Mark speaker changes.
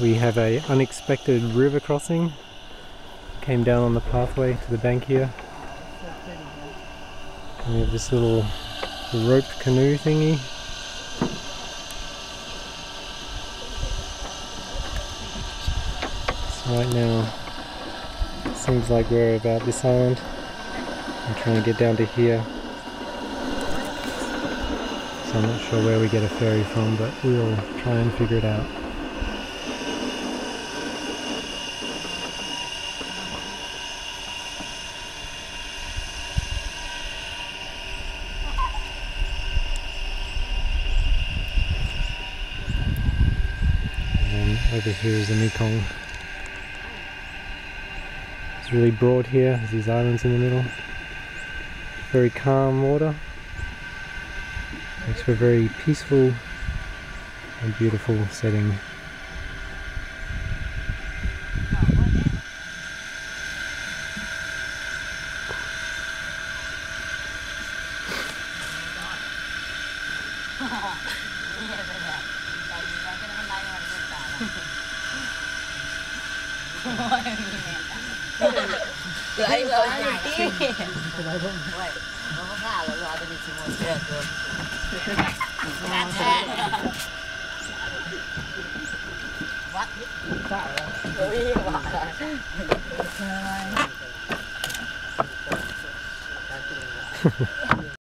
Speaker 1: We have a unexpected river crossing. Came down on the pathway to the bank here. And we have this little roped canoe thingy. So right now, it seems like we're about this island. I'm trying to get down to here. So I'm not sure where we get a ferry from, but we'll try and figure it out. Over here is the Mekong. It's really broad here, there's these islands in the middle. Very calm water. Makes for a very peaceful and beautiful setting.